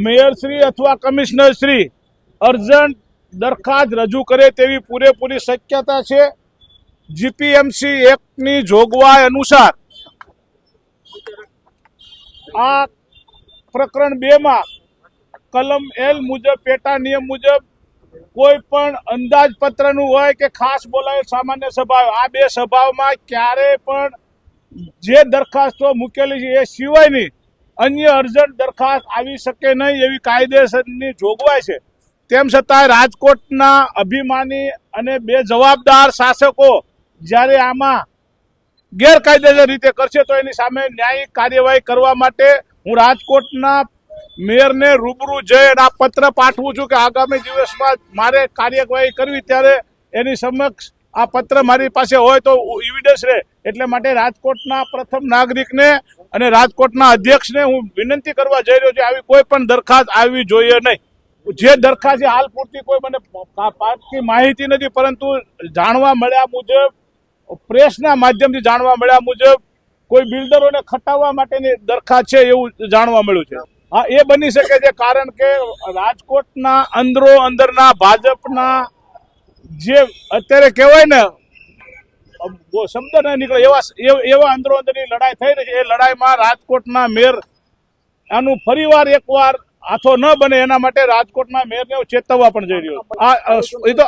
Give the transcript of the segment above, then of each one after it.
મેયરશ્રી અથવા કમિશનરશ્રી અર્જન્ટ દરખાસ્ત રજૂ કરે તેવી પૂરેપૂરી શક્યતા છે। જીપીએમસી એક્ટની જોગવાઈ અનુસાર આ પ્રકરણ 2 માં કલમ L મુજબ પેટા નિયમ મુજબ કોઈ પણ અંદાજપત્રનું હોય કે ખાસ બોલાયેલ સામાન્ય સભા, આ 2 સભાઓમાં ક્યારે પણ જે દરખાસ્તો મૂકેલી છે એ સિવાયની અન્ય અર્જન્ટ દરખાસ્ત આવી શકે નહીં એવી કાયદેસરની જોગવાઈ છે। તેમ છતાં રાજકોટના અભિમાની અને બેજવાબદાર શાસકો જ્યારે આમાં ગેરકાયદેસર રીતે કરશે તો એની સામે ન્યાયિક કાર્યવાહી કરવા માટે હું રાજકોટના મેયરને રૂબરૂ જઈ અને આ પત્ર પાઠવું છું કે આગામી દિવસમાં મારે કાર્યવાહી કરવી ત્યારે એની સમક્ષ આ પત્ર મારી પાસે હોય તો એવિડન્સ રહે। એટલે માટે રાજકોટના પ્રથમ નાગરિકને અને રાજકોટના અધ્યક્ષને હું વિનંતી કરવા જઈ રહ્યો છું, આવી કોઈ પણ દરખાસ્ત આવવી જોઈએ નહીં। જે દરખાસ્ત હાલ પૂરતી કોઈ મને પાકી માહિતી નથી, પરંતુ જાણવા મળ્યા મુજબ, પ્રેસના માધ્યમથી જાણવા મળ્યા મુજબ કોઈ બિલ્ડરોને ખટાવવા માટેની દરખાસ્ત છે એવું જાણવા મળ્યું છે। હા, એ બની શકે છે, કારણ કે રાજકોટના અંદરના ભાજપના જે અત્યારે કહેવાય ને શબ્દ ન નીકળે એવા અંદરોઅંદરની લડાઈ થઈ રહી છે। એ લડાઈમાં રાજકોટના મેયર આનું ફરીવાર એકવાર હાથો ન બને એના માટે રાજકોટના મેયરને ચેતવવા પણ જઈ રહ્યો છું। એ તો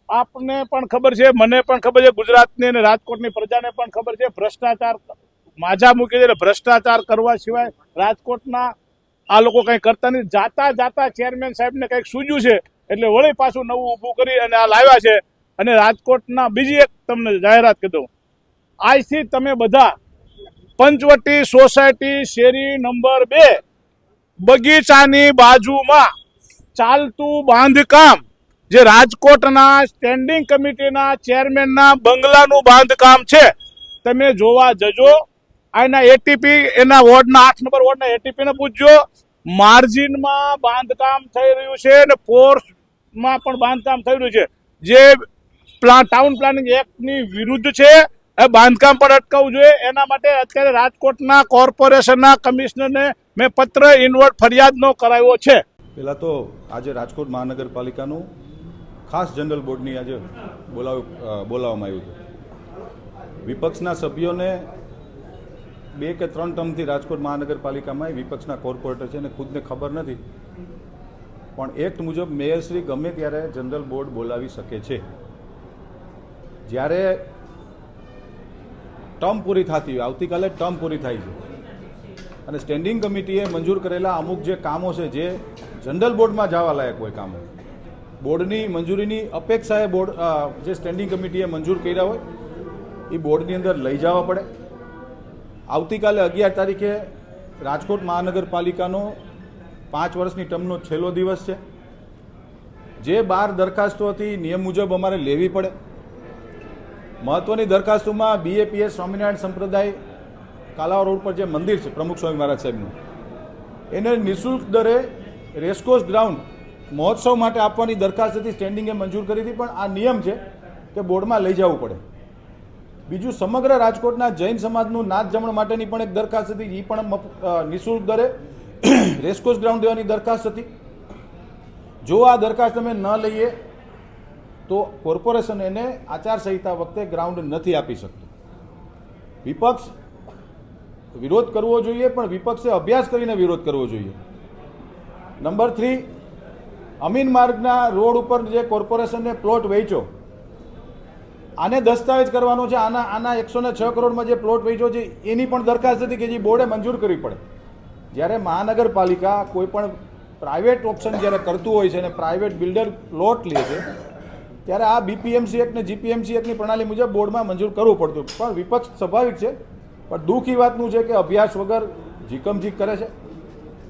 આપને પણ ખબર છે, મને પણ ખબર છે, ગુજરાતની અને રાજકોટની પ્રજાને પણ ખબર છે, ભ્રષ્ટાચાર માજા મૂકી દે, ભ્રષ્ટાચાર કરવા સિવાય રાજકોટના આ લોકો કંઈ કરતા નથી। જાતા ચેરમેન સાહેબને કંઈક સૂજ્યું છે એટલે વળી પાછું નવું ઊભું કરી અને આ લાવ્યા છે। અને રાજકોટના બીજી એક તમને જાહેરાત કરી દઉં, આજથી તમે બધા પંચવટી સોસાયટી શેરી નંબર 2 બગીચાની બાજુમાં ચાલતું બાંધકામ, જે રાજકોટના સ્ટેન્ડિંગ કમિટીના ચેરમેનના બંગલાનું બાંધકામ છે, તમે જોવા જજો। આના એટીપી એના વોર્ડના 8 નંબર વોર્ડના એટીપીને પૂછજો। માર્જિનમાં બાંધકામ થઈ રહ્યું છે અને પોર્સમાં પણ બાંધકામ થઈ રહ્યું છે, જે ટાઉન પ્લાનિંગ એક્ટની વિરુદ્ધ છે। એ બાંધકામ પણ અટકાવવું જોઈએ। એના માટે અત્યારે રાજકોટના કોર્પોરેશનના કમિશનરને મેં પત્ર ઇનવર્ટ ફરિયાદનો કરાવ્યો છે। પહેલાં તો આજે રાજકોટ મહાનગરપાલિકાનું ખાસ જનરલ બોર્ડની આજે બોલાવવામાં આવ્યું હતું। વિપક્ષના સભ્યોને 2 કે 3 ટર્મથી રાજકોટ મહાનગરપાલિકામાં વિપક્ષના કોર્પોરેટર છે અને ખુદને ખબર નથી, પણ એક્ટ મુજબ મેયરશ્રી ગમે ત્યારે જનરલ બોર્ડ બોલાવી શકે છે। જ્યારે ટર્મ પૂરી થતી હોય, આવતીકાલે ટર્મ પૂરી થાય છે અને સ્ટેન્ડિંગ કમિટીએ મંજૂર કરેલા અમુક જે કામો છે, જે જનરલ બોર્ડમાં જવા લાયક હોય કામો, બોર્ડની મંજૂરીની અપેક્ષાએ બોર્ડ જે સ્ટેન્ડિંગ કમિટીએ મંજૂર કર્યા હોય એ બોર્ડની અંદર લઈ જવા પડે। આવતીકાલે 11 તારીખે રાજકોટ મહાનગરપાલિકાનો 5 વર્ષની ટર્મનો છેલ્લો દિવસ છે। જે 12 દરખાસ્તો હતી નિયમ મુજબ અમારે લેવી પડે। મહત્વની દરખાસ્તોમાં BAPS સ્વામિનારાયણ સંપ્રદાય કાલાવા રોડ પર જે મંદિર છે પ્રમુખ સ્વામી મહારાજ સાહેબનું, એને નિઃશુલ્ક દરે રેસકોર્સ ગ્રાઉન્ડ મહોત્સવ માટે આપવાની દરખાસ્ત હતી, સ્ટેન્ડિંગે મંજૂર કરી હતી, પણ આ નિયમ છે કે બોર્ડમાં લઈ જવું પડે। બીજું, સમગ્ર રાજકોટના જૈન સમાજનું નાચ જમણ માટેની પણ એક દરખાસ્ત હતી, એ પણ નિઃશુલ્ક દરે રેસકોર્સ ગ્રાઉન્ડ દેવાની દરખાસ્ત હતી। જો આ દરખાસ્ત અમે ન લઈએ તો કોર્પોરેશન એને આચારસંહિતા વખતે ગ્રાઉન્ડ નથી આપી શકતું। વિપક્ષ વિરોધ કરવો જોઈએ, પણ વિપક્ષે અભ્યાસ કરીને વિરોધ કરવો જોઈએ। નંબર 3, અમીન માર્ગના રોડ ઉપર જે કોર્પોરેશનને પ્લોટ વેચ્યો, આને દસ્તાવેજ કરવાનો છે। આના 106 કરોડમાં જે પ્લોટ વેચ્યો છે એની પણ દરખાસ્ત હતી કે જે બોર્ડે મંજૂર કરવી પડે। જ્યારે મહાનગરપાલિકા કોઈ પણ પ્રાઇવેટ ઓપ્શન જ્યારે કરતું હોય છે અને પ્રાઇવેટ બિલ્ડર પ્લોટ લે છે, ત્યારે આ BPMC એક્ટ ને GPMC એક્ટની પ્રણાલી મુજબ બોર્ડમાં મંજૂર કરવું પડતું। પણ વિપક્ષ સ્વાભાવિક છે, પણ દુઃખ એ વાતનું છે કે અભ્યાસ વગર જીકમજીક કરે છે।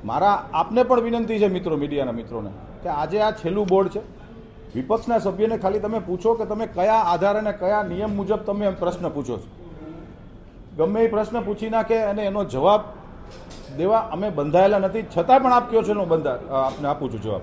મારા આપને પણ વિનંતી છે મિત્રો, મીડિયાના મિત્રોને, કે આજે આ છેલ્લું બોર્ડ છે। વિપક્ષના સભ્યને ખાલી તમે પૂછો કે તમે કયા આધાર અને કયા નિયમ મુજબ તમે પ્રશ્ન પૂછો છો। ગમે એ પ્રશ્ન પૂછી નાખે અને એનો જવાબ દેવા અમે બંધાયેલા નથી, છતાં પણ આપ કહો છો એનો આપને આપું છું જવાબ।